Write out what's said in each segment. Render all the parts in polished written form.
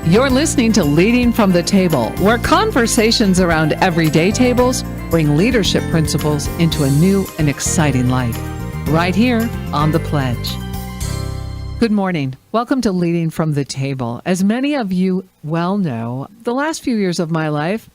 You're listening to Leading from the Table, where conversations around everyday tables bring leadership principles into a new and exciting light. Right here on The Pledge. Good morning. Welcome to Leading from the Table. As many of you well know, the last few years of my life,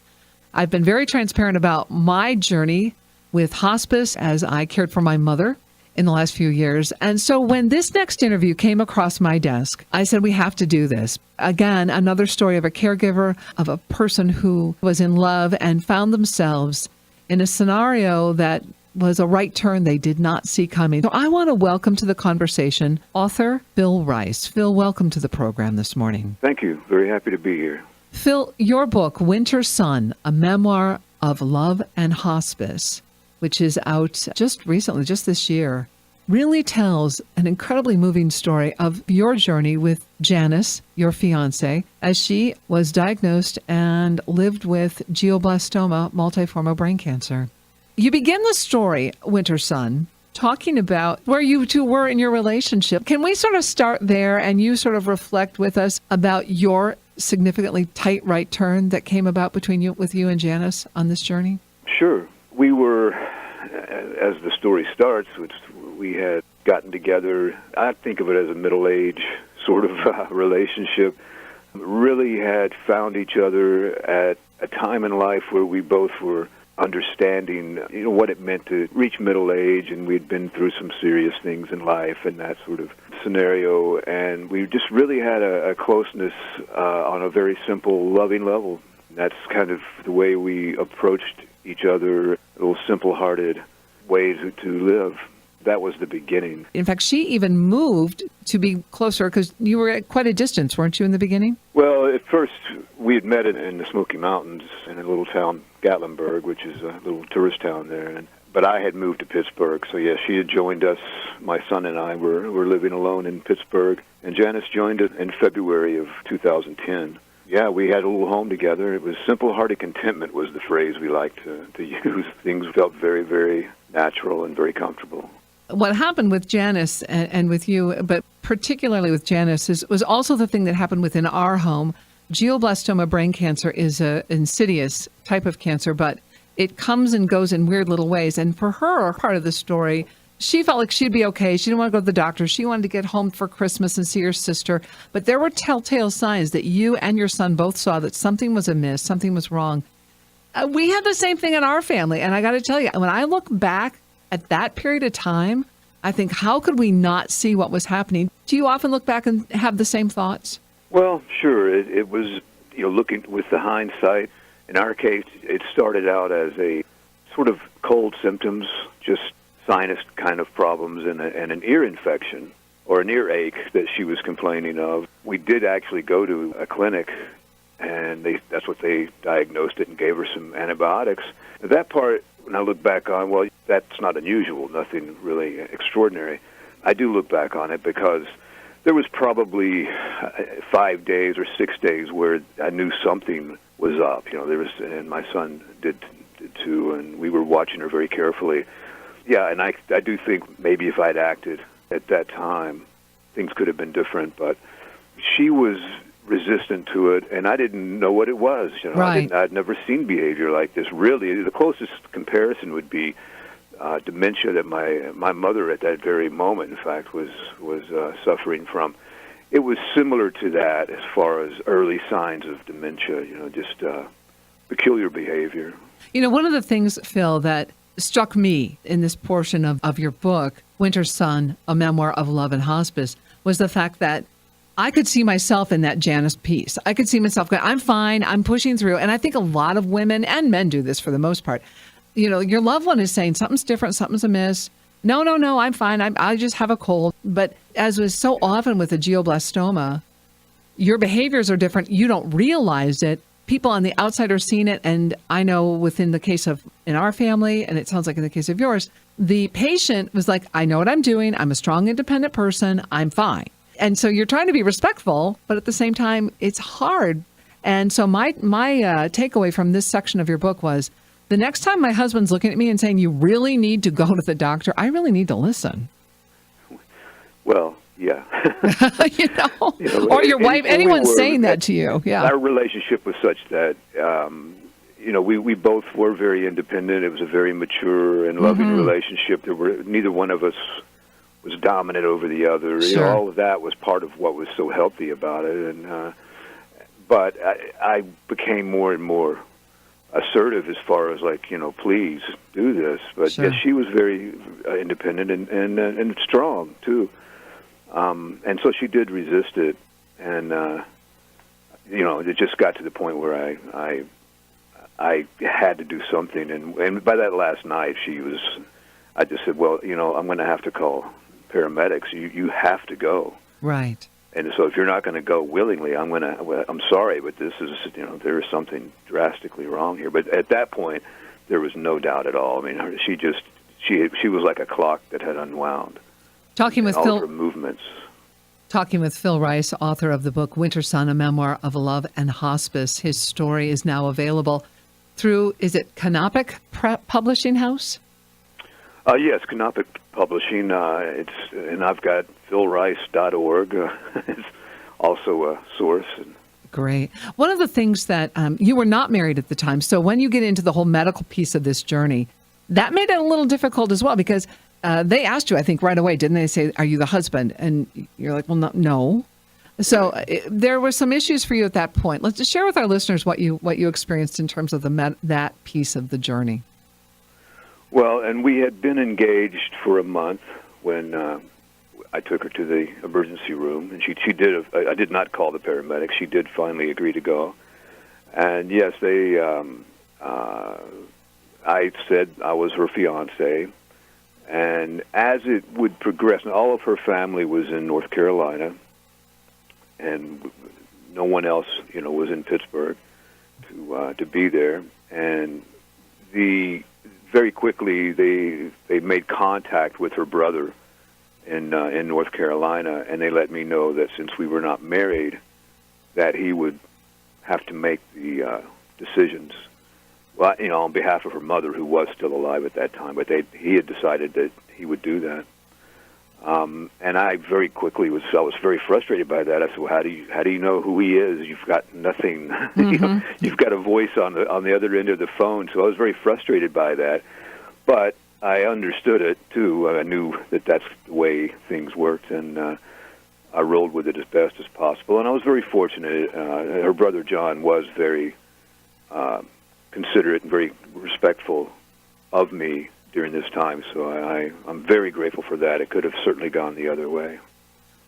I've been very transparent about my journey with hospice as I cared for my mother in the last few years. And so when this next interview came across my desk, I said, we have to do this. Again, another story of a caregiver, of a person who was in love and found themselves in a scenario that was a right turn they did not see coming. So I want to welcome to the conversation author Phil Rice. Phil, welcome to the program this morning. Thank you. Very happy to be here. Phil, your book, Winter Sun, a memoir of love and hospice, which is out just recently, just this year, really tells an incredibly moving story of your journey with Janice, your fiance, as she was diagnosed and lived with glioblastoma, multiforme brain cancer. You begin the story, Winter Sun, talking about where you two were in your relationship. Can we sort of start there and you sort of reflect with us about your significantly tight right turn that came about with you and Janice on this journey? Sure. We were, as the story starts, we had gotten together. I think of it as a middle-age sort of relationship. Really had found each other at a time in life where we both were understanding, what it meant to reach middle age, and we'd been through some serious things in life and that sort of scenario, and we just really had a closeness on a very simple, loving level. That's kind of the way we approached each other, little simple-hearted ways to live. That was the beginning. In fact, she even moved to be closer because you were at quite a distance, weren't you, in the beginning? Well, at first, we had met in the Smoky Mountains in a little town, Gatlinburg, which is a little tourist town there. But I had moved to Pittsburgh, so yeah, she had joined us. My son and I were living alone in Pittsburgh, and Janice joined us in February of 2010. Yeah, we had a little home together. It was simple-hearted contentment was the phrase we liked to use. Things felt very, very natural and very comfortable. What happened with Janice and with you, but particularly with Janice, was also the thing that happened within our home. Glioblastoma brain cancer is an insidious type of cancer, but it comes and goes in weird little ways. And for her, part of the story, she felt like she'd be okay. She didn't want to go to the doctor. She wanted to get home for Christmas and see her sister. But there were telltale signs that you and your son both saw that something was amiss, something was wrong. We had the same thing in our family. And I got to tell you, when I look back at that period of time, I think, how could we not see what was happening? Do you often look back and have the same thoughts? Well, sure. It was, looking with the hindsight. In our case, it started out as a sort of cold symptoms, just sinus kind of problems and an ear infection or an earache that she was complaining of. We did actually go to a clinic, and that's what they diagnosed it and gave her some antibiotics. That part, when I look back on, well, that's not unusual, nothing really extraordinary. I do look back on it because there was probably 5 days or 6 days where I knew something was up. And my son did too, and we were watching her very carefully. Yeah, and I do think maybe if I'd acted at that time, things could have been different, but she was resistant to it, and I didn't know what it was. Right. I'd never seen behavior like this. Really, the closest comparison would be dementia that my mother at that very moment, in fact, was suffering from. It was similar to that as far as early signs of dementia. Just peculiar behavior. One of the things, Phil, that struck me in this portion of your book, Winter Sun, a memoir of love and hospice, was the fact that I could see myself in that Janice piece. I could see myself going, I'm fine, I'm pushing through. And I think a lot of women and men do this for the most part. Your loved one is saying something's different, something's amiss. No, I'm fine. I just have a cold. But as was so often with a glioblastoma, your behaviors are different. You don't realize it. People on the outside are seeing it. And I know within the case of in our family, and it sounds like in the case of yours, the patient was like, I know what I'm doing. I'm a strong, independent person. I'm fine. And so you're trying to be respectful, but at the same time, it's hard. And so my takeaway from this section of your book was, the next time my husband's looking at me and saying, you really need to go to the doctor, I really need to listen. Well, Yeah. you know, You know, or your wife, and we anyone were- saying that to you. Yeah. Our relationship was such that, we both were very independent. It was a very mature and loving relationship. Neither one of us was dominant over the other. Sure. All of that was part of what was so healthy about it. And but I became more and more assertive as far as please do this. But Sure. yes, she was very independent and strong too. And so she did resist it, and it just got to the point where I had to do something. And by that last night, I just said, well, I'm going to have to call paramedics. You have to go. Right. And so if you're not going to go willingly, I'm sorry, but this is, there is something drastically wrong here. But at that point, there was no doubt at all. I mean, she was like a clock that had unwound. Talking with all Phil. of her movements. Talking with Phil Rice, author of the book Winter Sun, a Memoir of Love and Hospice. His story is now available through, is it Canopic Publishing House? Yes, Canopic Publishing. And I've got philrice.org. It's also a source. Great. One of the things that you were not married at the time, so when you get into the whole medical piece of this journey, that made it a little difficult as well, because they asked you, I think, right away, didn't they, say, are you the husband? And you're like, well, no. So there were some issues for you at that point. Let's just share with our listeners what you experienced in terms of that piece of the journey. Well, and we had been engaged for a month when I took her to the emergency room, and she did. I did not call the paramedics. She did finally agree to go, and yes, I said I was her fiance, and as it would progress, and all of her family was in North Carolina, and no one else, was in Pittsburgh to be there, and very quickly they made contact with her brother in North Carolina, and they let me know that since we were not married, that he would have to make the decisions. Well, on behalf of her mother, who was still alive at that time, but he had decided that he would do that. And I very quickly was very frustrated by that. I said, well, how do you know who he is? You've got nothing. You've got a voice on the other end of the phone. So I was very frustrated by that. But I understood it too. I knew that that's the way things worked, and I rolled with it as best as possible. And I was very fortunate. Her brother John was very considerate and very respectful of me during this time, so I'm very grateful for that. It could have certainly gone the other way.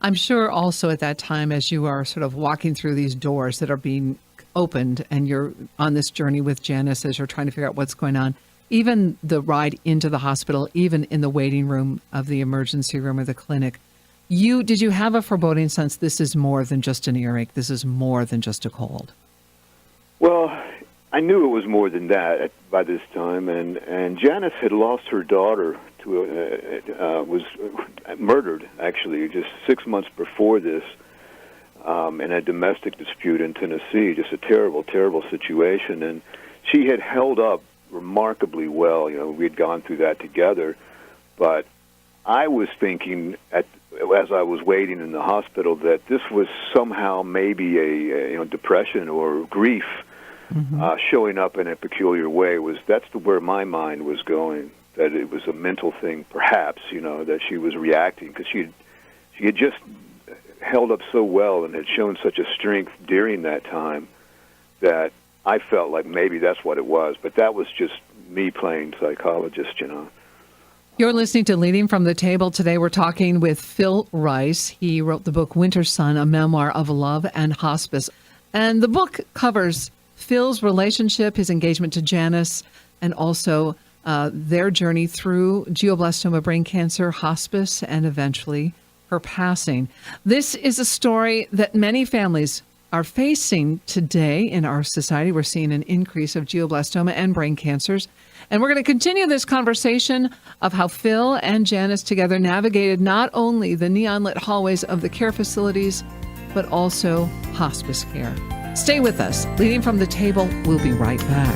I'm sure also at that time, as you are sort of walking through these doors that are being opened and you're on this journey with Janice as you're trying to figure out what's going on, even the ride into the hospital, even in the waiting room of the emergency room or the clinic, did you have a foreboding sense this is more than just an earache, this is more than just a cold? Well, I knew it was more than that by this time, and Janice had lost her daughter was murdered, actually, just 6 months before this, in a domestic dispute in Tennessee. Just a terrible, terrible situation, and she had held up remarkably well. We had gone through that together, but I was thinking as I was waiting in the hospital that this was somehow maybe a depression or grief. Showing up in a peculiar way. That's where my mind was going, that it was a mental thing, perhaps, that she was reacting, because she had just held up so well and had shown such a strength during that time that I felt like maybe that's what it was. But that was just me playing psychologist, You're listening to Leading from the Table. Today we're talking with Phil Rice. He wrote the book Winter Sun, a Memoir of Love and Hospice. And the book covers Phil's relationship, his engagement to Janice, and also their journey through glioblastoma brain cancer, hospice, and eventually her passing. This is a story that many families are facing today in our society. We're seeing an increase of glioblastoma and brain cancers. And we're going to continue this conversation of how Phil and Janice together navigated not only the neon-lit hallways of the care facilities, but also hospice care. Stay with us. Leading from the Table, we'll be right back.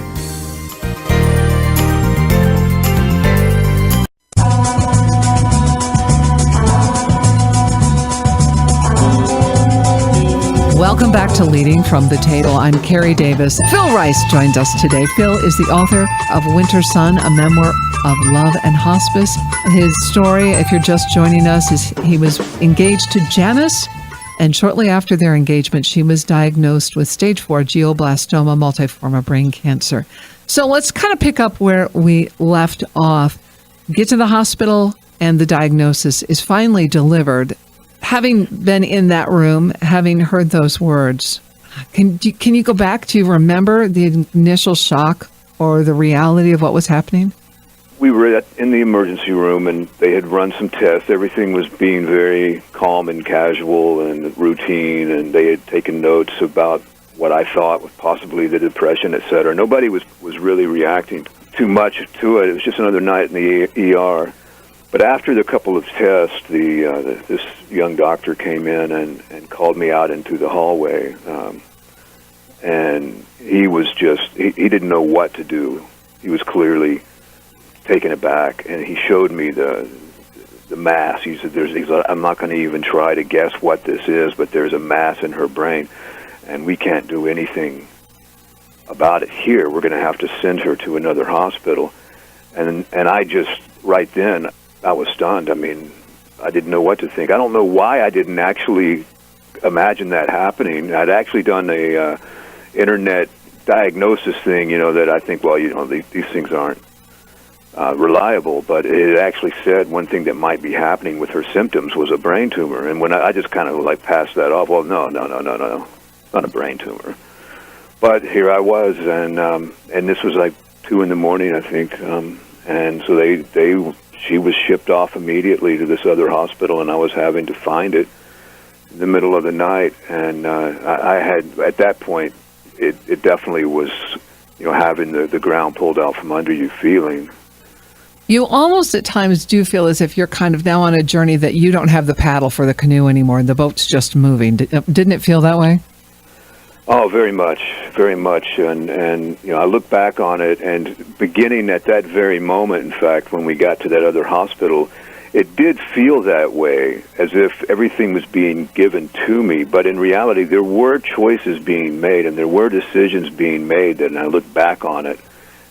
Welcome back to Leading from the Table. I'm Carrie Davis. Phil Rice joins us today. Phil is the author of Winter Sun, a memoir of love and hospice. His story, if you're just joining us, is he was engaged to Janice, and shortly after their engagement, she was diagnosed with stage 4 glioblastoma multiforme brain cancer. So let's kind of pick up where we left off. Get to the hospital, and the diagnosis is finally delivered. Having been in that room, having heard those words, can you go back to remember the initial shock or the reality of what was happening? We were in the emergency room, and they had run some tests. Everything was being very calm and casual and routine, and they had taken notes about what I thought was possibly the depression, et cetera. Nobody was really reacting too much to it. It was just another night in the ER. But after the couple of tests, this young doctor came in and called me out into the hallway, and he was he didn't know what to do. He was clearly taken aback, and he showed me the mass. He said, I'm not going to even try to guess what this is, but there's a mass in her brain, and we can't do anything about it here. We're going to have to send her to another hospital. And I just, right then, I was stunned. I mean, I didn't know what to think. I don't know why I didn't actually imagine that happening. I'd actually done a internet diagnosis thing, that I think, these things aren't reliable, but it actually said one thing that might be happening with her symptoms was a brain tumor. And when I just kind of passed that off, well, no, it's not a brain tumor. But here I was, and this was 2 in the morning, I think, and so she was shipped off immediately to this other hospital, and I was having to find it in the middle of the night. And I had, at that point, it definitely was, having the ground pulled out from under you feeling. You almost at times do feel as if you're kind of now on a journey that you don't have the paddle for the canoe anymore. The boat's just moving. Didn't it feel that way? Oh, very much, very much. And I look back on it, and beginning at that very moment, in fact, when we got to that other hospital, it did feel that way, as if everything was being given to me. But in reality, there were choices being made, and there were decisions being made, and I look back on it.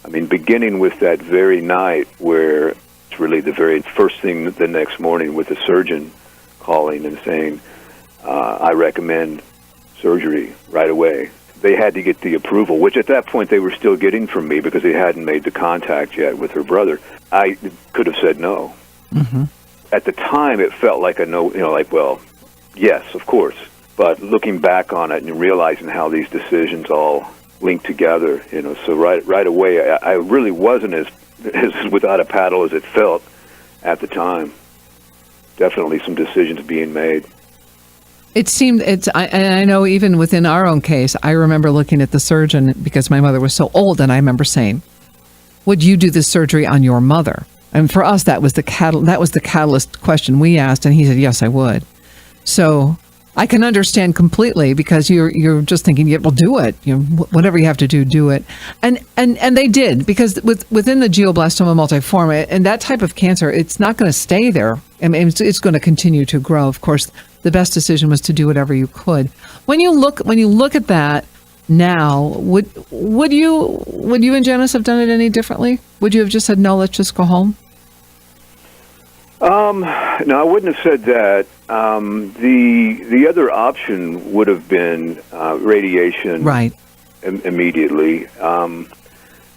I mean, beginning with that very night where it's really the very first thing the next morning with the surgeon calling and saying, I recommend surgery right away. They had to get the approval, which at that point they were still getting from me because they hadn't made the contact yet with her brother. I could have said no. Mm-hmm. At the time, it felt like a no, well, yes, of course. But looking back on it and realizing how these decisions all link together, so right away, I really wasn't as without a paddle as it felt at the time. Definitely some decisions being made. It seemed, I know even within our own case, I remember looking at the surgeon because my mother was so old, and I remember saying, would you do this surgery on your mother? And for us, that was the catalyst question we asked, and he said, yes, I would. So I can understand completely, because you're just thinking, yeah, well, do it. Whatever you have to do, do it. And they did, because within the glioblastoma multiforme and that type of cancer, it's not going to stay there. I mean, it's going to continue to grow. Of course, the best decision was to do whatever you could. When you look at that now, would you and Janice have done it any differently? Would you have just said, no, let's just go home? No, I wouldn't have said that. The other option would have been radiation, right? Immediately.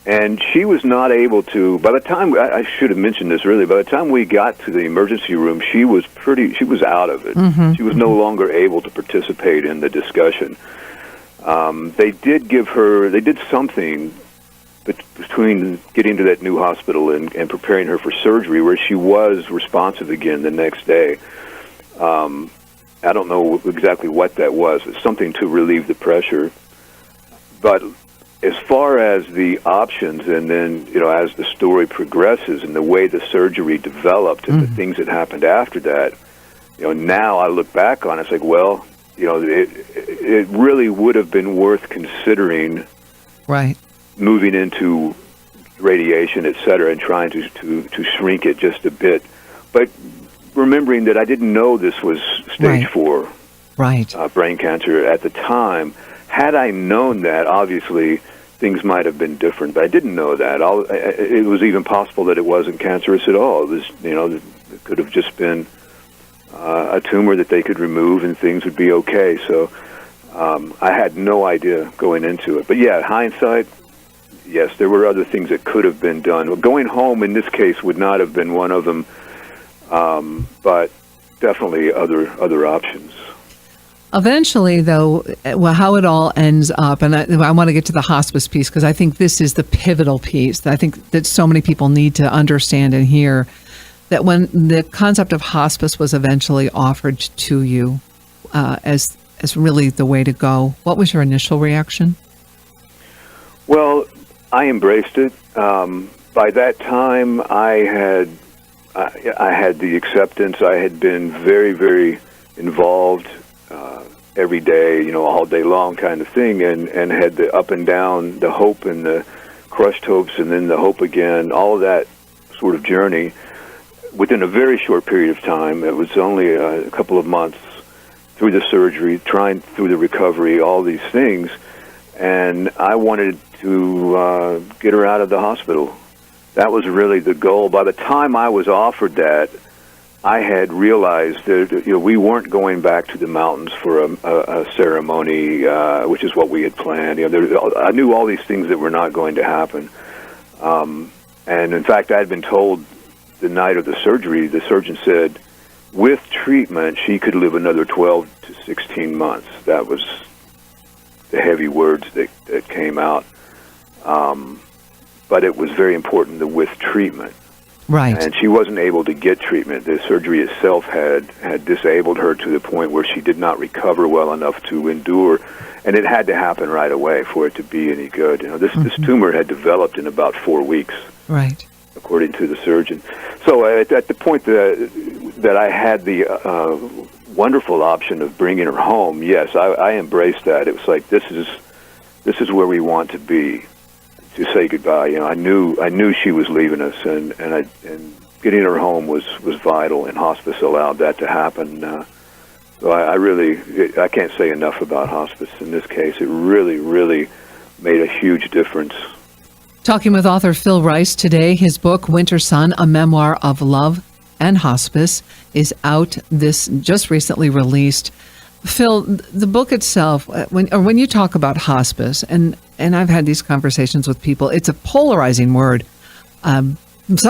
And she was not able to, by the time, I should have mentioned this earlier, by the time we got to the emergency room, she was out of it. Mm-hmm. She was no longer able to participate in the discussion. They did something between getting to that new hospital and preparing her for surgery where she was responsive again the next day. I don't know exactly what that was. It's something to relieve the pressure. But as far as the options, and then, as the story progresses and the way the surgery developed and the things that happened after that, now I look back on it, it's like, well, it really would have been worth considering, right, moving into radiation, et cetera, and trying to shrink it just a bit. But remembering that I didn't know this was stage 4 Right. brain cancer at the time. Had I known that, obviously things might have been different, but I didn't know that. It was even possible that it wasn't cancerous at all. It was, it could have just been a tumor that they could remove and things would be okay. So I had no idea going into it. But yeah, hindsight, yes, there were other things that could have been done. Well, going home in this case would not have been one of them, but definitely other options. Eventually, though, well, how it all ends up, and I want to get to the hospice piece because I think this is the pivotal piece that I think that so many people need to understand and hear, that when the concept of hospice was eventually offered to you as really the way to go, what was your initial reaction? Well, I embraced it. By that time, I had the acceptance. I had been very, very involved every day, all day long kind of thing, and had the up and down, the hope and the crushed hopes and then the hope again, all of that sort of journey within a very short period of time. It was only a couple of months through the surgery, trying through the recovery, all these things, and I wanted to get her out of the hospital. That was really the goal. By the time I was offered that, I had realized that we weren't going back to the mountains for a ceremony, which is what we had planned. I knew all these things that were not going to happen, and in fact, I had been told the night of the surgery. The surgeon said, with treatment, she could live another 12 to 16 months. That was the heavy words that came out, but it was very important that with treatment. Right. And she wasn't able to get treatment. The surgery itself had disabled her to the point where she did not recover well enough to endure, and it had to happen right away for it to be any good. This tumor had developed in about 4 weeks, right, according to the surgeon. So at the point that I had the wonderful option of bringing her home, yes, I embraced that. It was like, this is where we want to be, to say goodbye. I knew she was leaving us, and getting her home was vital, and hospice allowed that to happen. So I can't say enough about hospice in this case. It really, really made a huge difference. Talking with author Phil Rice today. His book, Winter Sun, A Memoir of Love and Hospice, is out. This just recently released. Phil, the book itself, when you talk about hospice, and I've had these conversations with people, it's a polarizing word. Some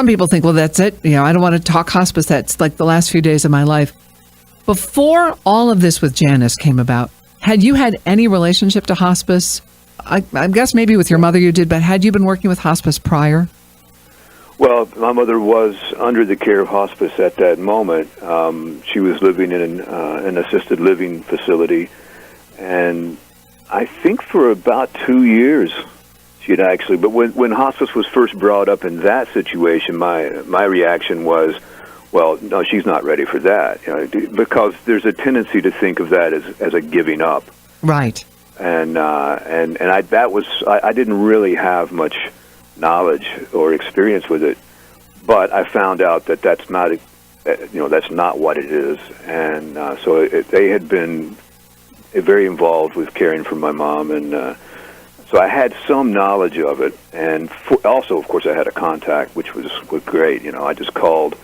people think, well, that's it. I don't want to talk hospice. That's like the last few days of my life. Before all of this with Janice came about, had you had any relationship to hospice? I guess maybe with your mother you did, but had you been working with hospice prior? Well, my mother was under the care of hospice at that moment. She was living in an assisted living facility, and I think for about 2 years she had actually. But when hospice was first brought up in that situation, my reaction was, well, no, she's not ready for that, because there's a tendency to think of that as a giving up. Right. And I didn't really have much knowledge or experience with it, but I found out that that's not what it is, and so they had been very involved with caring for my mom, and so I had some knowledge of it, and also, of course, I had a contact, which was great. I just called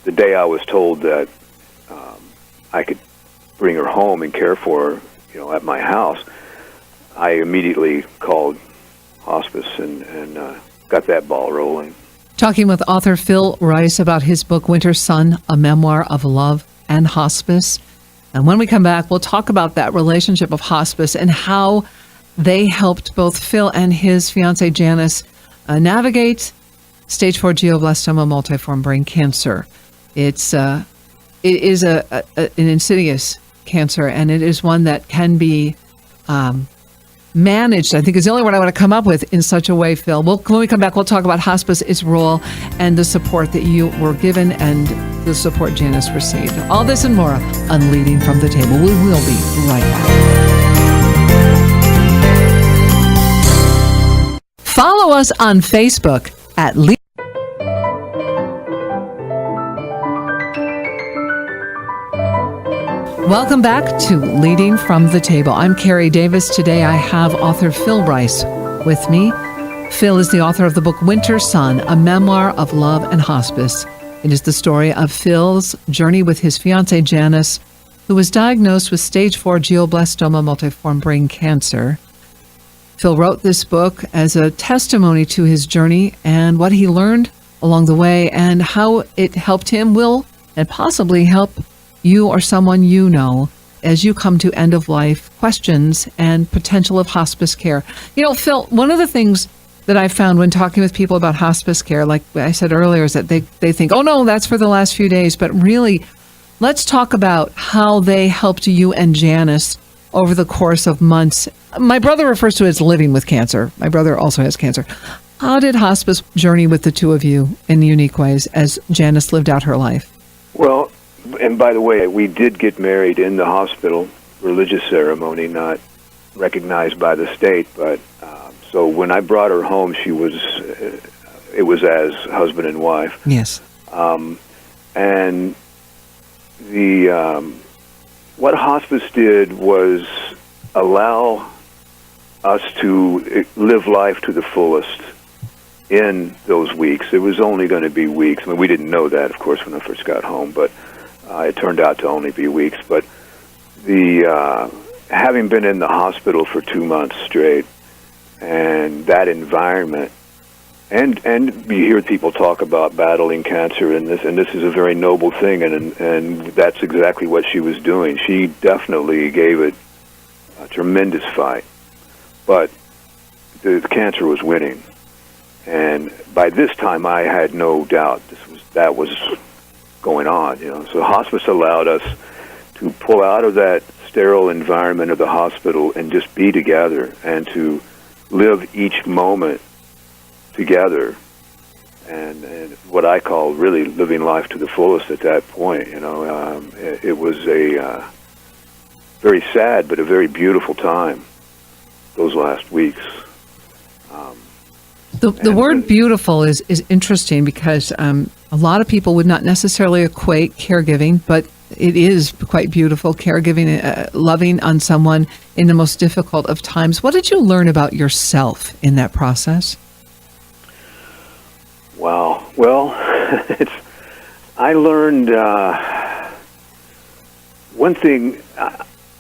the day I was told that I could bring her home and care for her, at my house. I immediately called hospice and got that ball rolling. Talking with author Phil Rice about his book, Winter Sun, A Memoir of Love and Hospice. And when we come back, we'll talk about that relationship of hospice and how they helped both Phil and his fiancée Janice navigate stage 4 glioblastoma multiforme brain cancer. It is an insidious cancer, and it is one that can be managed, I think is the only word I want to come up with, in such a way, Phil. When we come back, we'll talk about hospice, its role, and the support that you were given and the support Janice received. All this and more on Leading from the Table. We will be right back. Follow us on Facebook at Welcome back to Leading from the Table. I'm Carrie Davis. Today I have author Phil Rice with me. Phil is the author of the book Winter Sun, a memoir of love and hospice. It is the story of Phil's journey with his fiancée Janice, who was diagnosed with stage 4 glioblastoma multiforme brain cancer. Phil wrote this book as a testimony to his journey and what he learned along the way and how it helped him, will, and possibly help you or someone you know as you come to end of life questions and potential of hospice care. You know, Phil, one of the things that I found when talking with people about hospice care, like I said earlier, is that they think, oh no, that's for the last few days. But really, let's talk about how they helped you and Janice over the course of months. My brother refers to it as living with cancer. My brother also has cancer. How did hospice journey with the two of you in unique ways as Janice lived out her life? Well, and by the way, we did get married in the hospital, religious ceremony, not recognized by the state. But so when I brought her home, it was as husband and wife. Yes. And what hospice did was allow us to live life to the fullest in those weeks. It was only going to be weeks. I mean, we didn't know that, of course, when I first got home, but it turned out to only be weeks. But having been in the hospital for 2 months straight, and that environment, and you hear people talk about battling cancer, and this is a very noble thing, and that's exactly what she was doing. She definitely gave it a tremendous fight, but the cancer was winning, and by this time I had no doubt that was going on. You know, so hospice allowed us to pull out of that sterile environment of the hospital and just be together and to live each moment together, and what I call really living life to the fullest at that point. You know, it was a very sad but a very beautiful time, those last weeks. The word beautiful is interesting because a lot of people would not necessarily equate caregiving, but it is quite beautiful, caregiving, loving on someone in the most difficult of times. What did you learn about yourself in that process? Wow. Well, I learned one thing.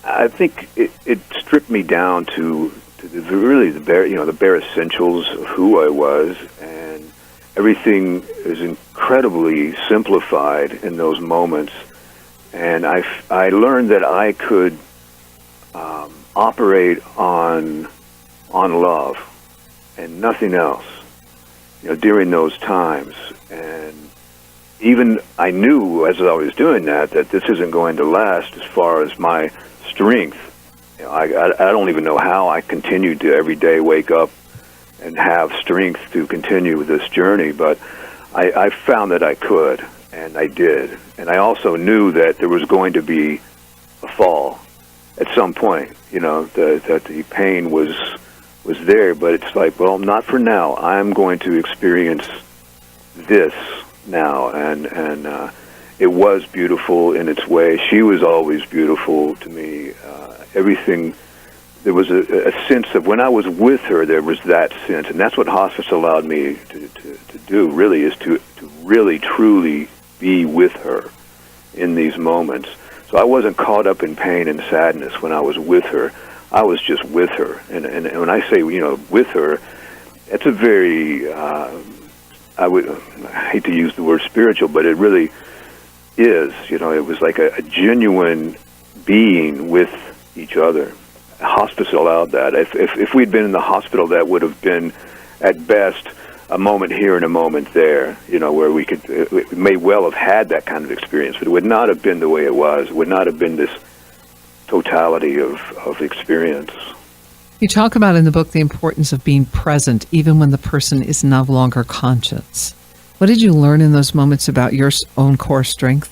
I think it stripped me down to the bare essentials of who I was, and everything is incredibly simplified in those moments. And I learned that I could operate on love and nothing else, you know, during those times. And even I knew as I was doing that this isn't going to last as far as my strength. You know, I don't even know how I continued to every day wake up and have strength to continue with this journey, but I found that I could, and I did. And I also knew that there was going to be a fall at some point, you know, that the pain was there, but it's like, well, not for now. I'm going to experience this now, and it was beautiful in its way. She was always beautiful to me. Everything, there was a sense of, when I was with her, there was that sense, and that's what hospice allowed me to do, really, is to really, truly be with her in these moments. So I wasn't caught up in pain and sadness when I was with her. I was just with her. And when I say, you know, with her, it's a very, I hate to use the word spiritual, but it really is. You know, it was like a genuine being with each other. Hospice allowed that. If we'd been in the hospital, that would have been, at best, a moment here and a moment there, you know, where we may well have had that kind of experience, but it would not have been the way it was. It would not have been this totality of experience. You talk about in the book the importance of being present, even when the person is no longer conscious. What did you learn in those moments about your own core strength?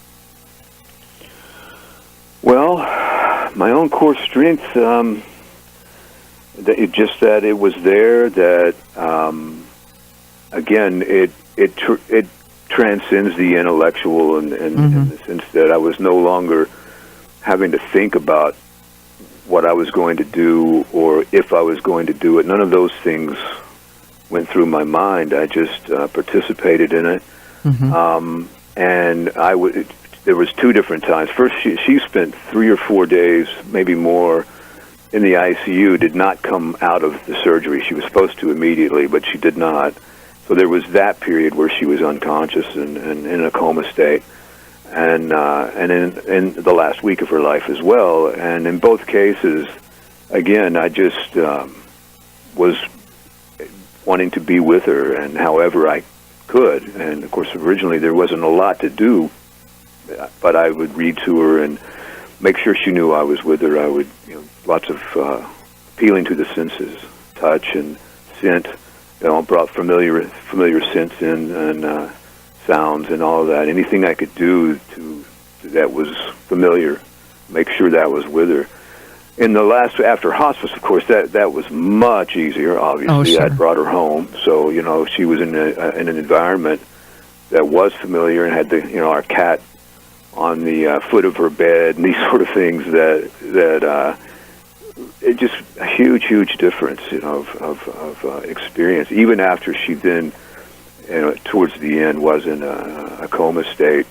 Well, my own core strength, that it was there, that, again, it transcends the intellectual in the sense that I was no longer having to think about what I was going to do or if I was going to do it. None of those things went through my mind. I just participated in it. And there was two different times. First, she spent 3 or 4 days, maybe more, in the ICU, did not come out of the surgery. She was supposed to immediately, but she did not. So there was that period where she was unconscious and in a coma state, and in the last week of her life as well. And in both cases, again, I just was wanting to be with her, and however I could. And of course, originally there wasn't a lot to do, but I would read to her and make sure she knew I was with her. I would, lots of appealing to the senses, touch and scent. Brought familiar scents in and sounds and all of that. Anything I could do that was familiar, make sure that was with her. In the last, after hospice, of course, that was much easier. Obviously, Oh, sure. I'd brought her home, so she was in an environment that was familiar and had our cat on the foot of her bed and these sort of things that it just a huge difference, of experience. Even after she then, towards the end, was in a coma state,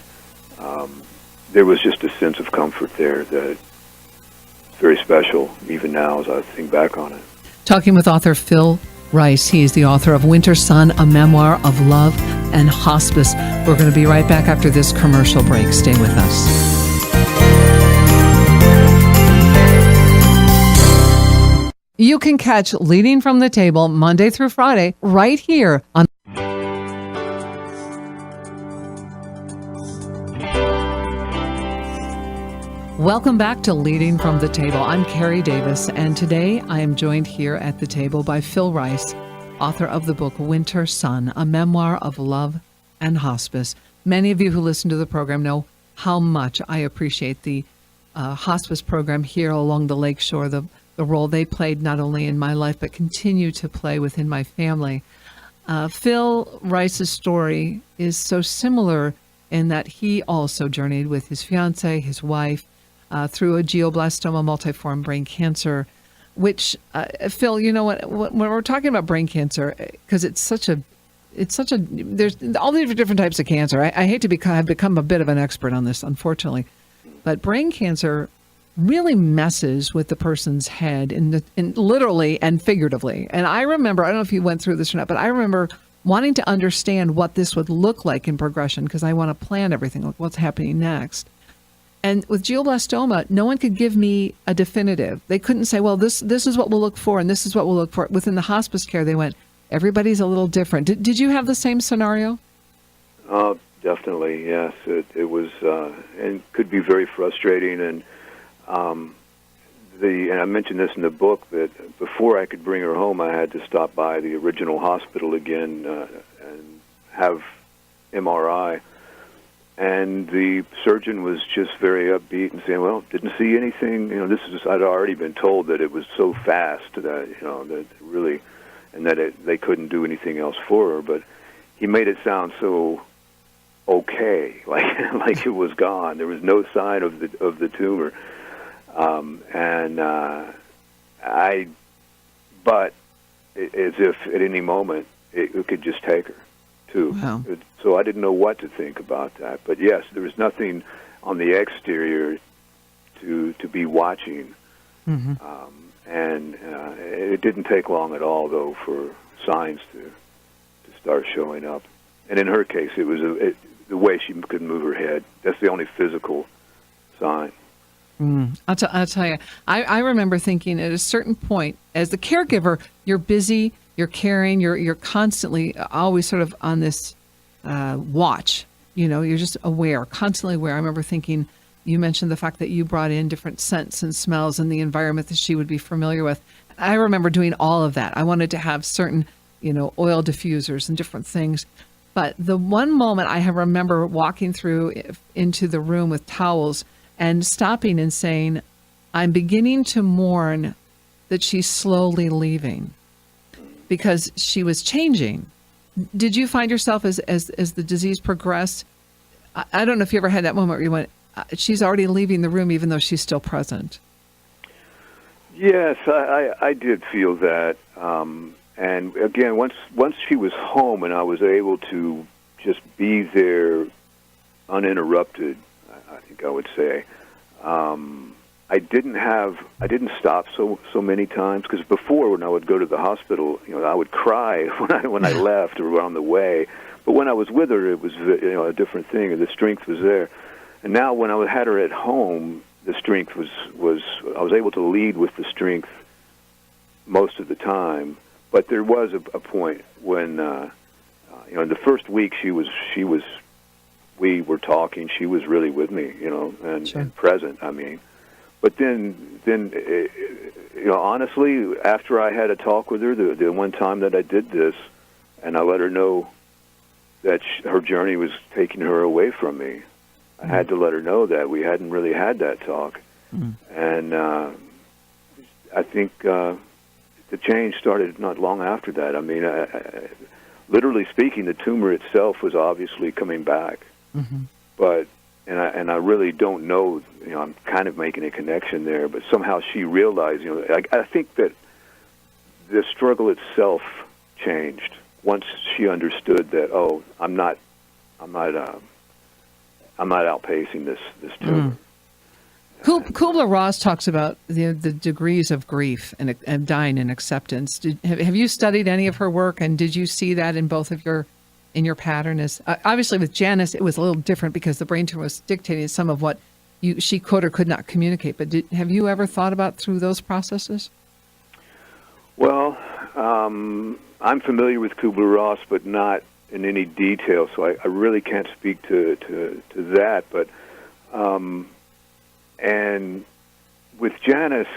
there was just a sense of comfort there that very special, even now as I think back on it. Talking with author Phil Rice. He is the author of Winter Sun, a memoir of love and hospice. We're going to be right back after this commercial break. Stay with us. You can catch Leading from the Table Monday through Friday right here on Welcome back to Leading from the Table. I'm Carrie Davis, and today I am joined here at the table by Phil Rice, author of the book Winter Sun, a memoir of love and hospice. Many of you who listen to the program know how much I appreciate the hospice program here along the lakeshore, the role they played not only in my life but continue to play within my family. Phil Rice's story is so similar in that he also journeyed with his fiancée, his wife, through a glioblastoma, multiform brain cancer, which, Phil, you know what, when we're talking about brain cancer, because there's all these different types of cancer. I hate to have become a bit of an expert on this, unfortunately, but brain cancer really messes with the person's head in literally and figuratively. And I remember, I don't know if you went through this or not, but I remember wanting to understand what this would look like in progression because I want to plan everything, like what's happening next. And with glioblastoma, no one could give me a definitive. They couldn't say, well, this is what we'll look for, and this is what we'll look for. Within the hospice care, they went, everybody's a little different. Did you have the same scenario? Definitely, yes. It was, and could be very frustrating. And and I mentioned this in the book, that before I could bring her home, I had to stop by the original hospital again and have MRI. And the surgeon was just very upbeat and saying, well, didn't see anything. I'd already been told that it was so fast that, that really, and that they couldn't do anything else for her. But he made it sound so okay, like it was gone. There was no sign of the tumor. But as if at any moment it could just take her too. Wow. So I didn't know what to think about that. But yes, there was nothing on the exterior to be watching. Mm-hmm. And it didn't take long at all, though, for signs to start showing up. And in her case, it was the way she could move her head. That's the only physical sign. I'll tell you, I remember thinking at a certain point, as the caregiver, you're busy, you're caring, you're constantly always sort of on this watch. You're just aware, constantly aware. I remember thinking, you mentioned the fact that you brought in different scents and smells in the environment that she would be familiar with. I remember doing all of that. I wanted to have certain, oil diffusers and different things. But the one moment I remember walking through into the room with towels and stopping and saying, I'm beginning to mourn that she's slowly leaving because she was changing. Did you find yourself as the disease progressed? I don't know if you ever had that moment where you went, she's already leaving the room even though she's still present. Yes, I did feel that. And again, once she was home and I was able to just be there uninterrupted, I think I would say, I didn't stop so many times, because before, when I would go to the hospital, I would cry when I left or on the way. But when I was with her, it was a different thing. The strength was there. And now when I had her at home, the strength was I was able to lead with the strength most of the time. But there was a point when in the first week we were talking. She was really with me, and, sure. and present. I mean, but then honestly, after I had a talk with her, the one time that I did this, and I let her know that her journey was taking her away from me, I had to let her know that we hadn't really had that talk, and I think the change started not long after that. I mean, literally speaking, the tumor itself was obviously coming back, but and I really don't know. I'm kind of making a connection there, but somehow she realized. I think that the struggle itself changed once she understood that. Oh, I'm not outpacing this tumor. Kubler-Ross talks about the degrees of grief and dying and acceptance. Have you studied any of her work, and did you see that in both of your pattern? Obviously with Janice, it was a little different because the brain tumor was dictating some of what she could or could not communicate. But have you ever thought about through those processes? Well, I'm familiar with Kubler-Ross, but not in any detail, so I really can't speak to that. But and with Janice,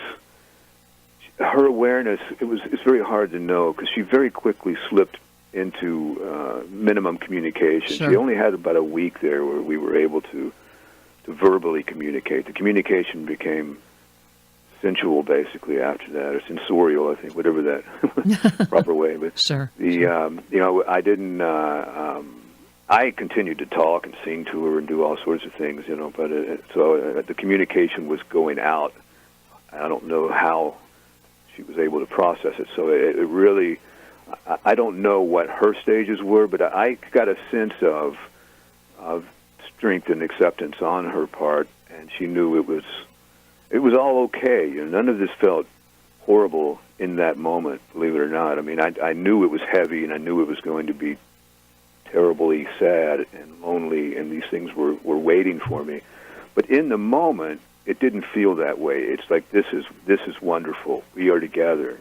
her awareness, it's very hard to know, because she very quickly slipped into minimum communication. Sure. She only had about a week there where we were able to verbally communicate. The communication became sensual, basically, after that, or sensorial, I think, whatever that proper way. But sure. I didn't. I continued to talk and sing to her and do all sorts of things, But so the communication was going out. I don't know how she was able to process it. So it really. I don't know what her stages were, but I got a sense of strength and acceptance on her part, and she knew it was all okay. None of this felt horrible in that moment, believe it or not. I mean, I knew it was heavy, and I knew it was going to be terribly sad and lonely, and these things were waiting for me. But in the moment, it didn't feel that way. It's like, this is wonderful. We are together.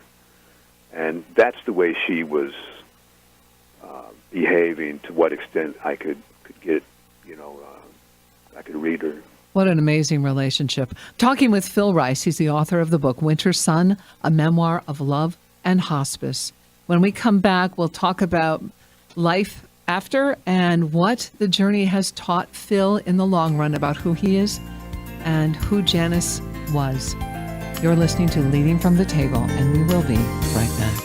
And that's the way she was behaving, to what extent I could get, I could read her. What an amazing relationship. Talking with Phil Rice, he's the author of the book Winter Sun, a memoir of love and hospice. When we come back, we'll talk about life after and what the journey has taught Phil in the long run about who he is and who Janice was. You're listening to Leading from the Table, and we will be right back.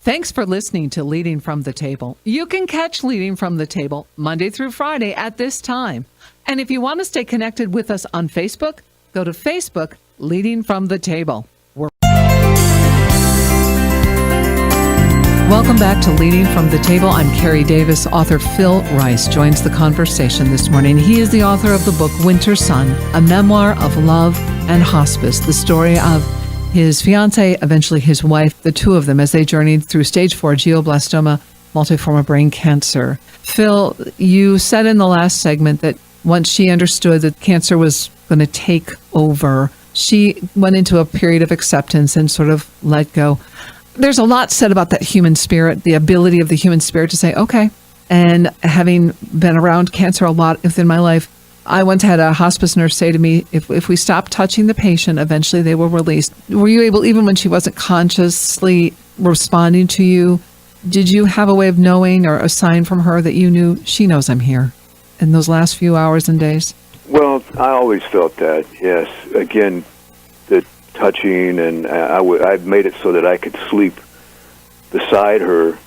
Thanks for listening to Leading from the Table. You can catch Leading from the Table Monday through Friday at this time. And if you want to stay connected with us on Facebook, go to Facebook, Leading from the Table. Welcome back to Leading from the Table. I'm Carrie Davis. Author Phil Rice joins the conversation this morning. He is the author of the book Winter Sun, a memoir of love and hospice, the story of his fiancée, eventually his wife, the two of them as they journeyed through stage 4 glioblastoma, multiforme brain cancer. Phil, you said in the last segment that once she understood that cancer was going to take over, she went into a period of acceptance and sort of let go. There's a lot said about that human spirit, the ability of the human spirit to say, okay. And having been around cancer a lot within my life, I once had a hospice nurse say to me, if we stop touching the patient, eventually they will release. Were you able, even when she wasn't consciously responding to you, did you have a way of knowing or a sign from her that you knew she knows I'm here in those last few hours and days? Well, I always felt that, yes. Again, the touching, and I've made it so that I could sleep beside her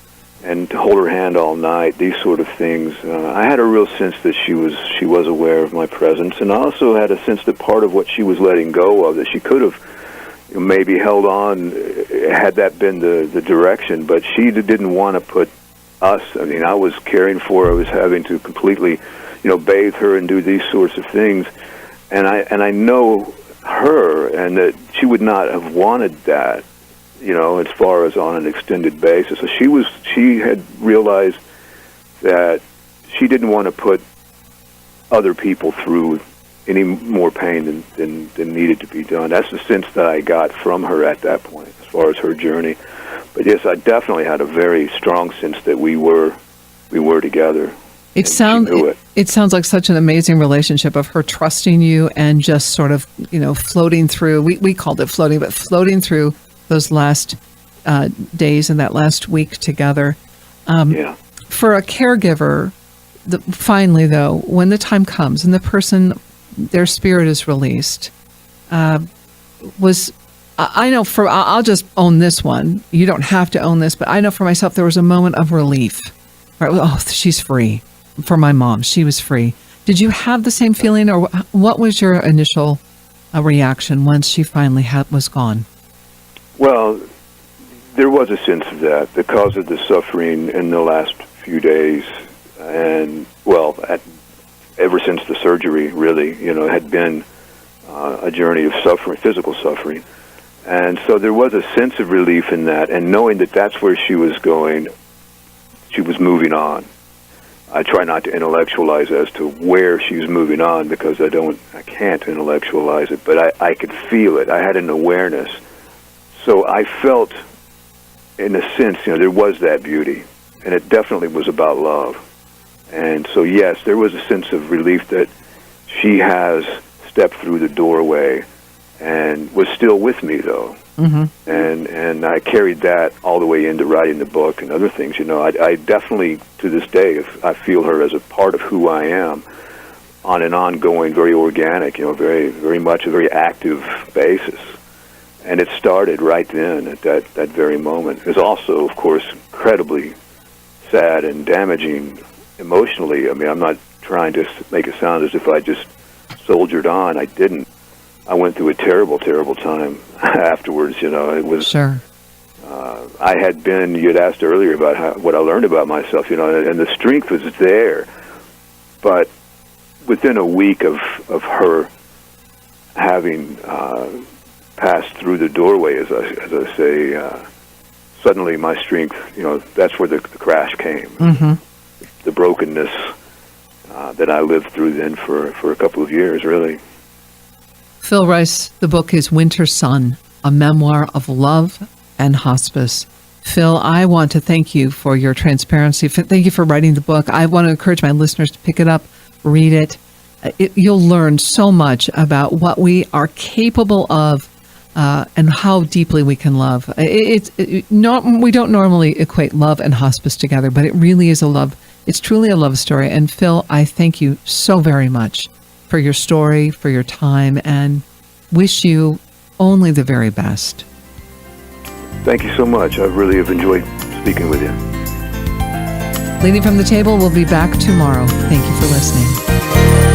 and to hold her hand all night, these sort of things. I had a real sense that she was aware of my presence, and I also had a sense that part of what she was letting go of, that she could have maybe held on had that been the direction, but she didn't want to put us. I mean, I was caring for her. I was having to completely, bathe her and do these sorts of things, and I know her, and that she would not have wanted that, as far as on an extended basis. So she had realized that she didn't want to put other people through any more pain than needed to be done. That's the sense that I got from her at that point, as far as her journey. But yes, I definitely had a very strong sense that we were together. It sounds like such an amazing relationship of her trusting you and just sort of, floating through. We called it floating, but floating through those last days and that last week together. Yeah. For a caregiver, finally, though, when the time comes and the person, their spirit is released, I know I'll just own this one. You don't have to own this, but I know for myself there was a moment of relief. Right? Oh, she's free. For my mom, she was free. Did you have the same feeling, or what was your initial reaction once she finally was gone? Well, there was a sense of that because of the suffering in the last few days, and ever since the surgery, really, had been a journey of suffering, physical suffering. And so there was a sense of relief in that, and knowing that that's where she was going, she was moving on. I try not to intellectualize as to where she was moving on, because I can't intellectualize it, but I could feel it. I had an awareness. So I felt, in a sense, there was that beauty, and it definitely was about love. And so, yes, there was a sense of relief that she has stepped through the doorway and was still with me, though. Mm-hmm. And I carried that all the way into writing the book and other things. I definitely, to this day, I feel her as a part of who I am on an ongoing, very organic, very, very much a very active basis. And it started right then at that very moment. It was also, of course, incredibly sad and damaging emotionally. I mean, I'm not trying to make it sound as if I just soldiered on. I didn't. I went through a terrible, terrible time afterwards. It was. Sure. I had been. You had asked earlier about what I learned about myself. And the strength was there, but within a week of her having passed through the doorway, as I say, suddenly my strength. That's where the crash came. Mm-hmm. The brokenness that I lived through then for a couple of years, really. Phil Rice, the book is Winter Sun, a memoir of love and hospice. Phil, I want to thank you for your transparency. Thank you for writing the book. I want to encourage my listeners to pick it up, read it. You'll learn so much about what we are capable of and how deeply we can love. We don't normally equate love and hospice together, but it really is it's truly a love story. And Phil, I thank you so very much for your story, for your time, and wish you only the very best. Thank you so much. I really have enjoyed speaking with you. Leading from the Table will be back tomorrow. Thank you for listening.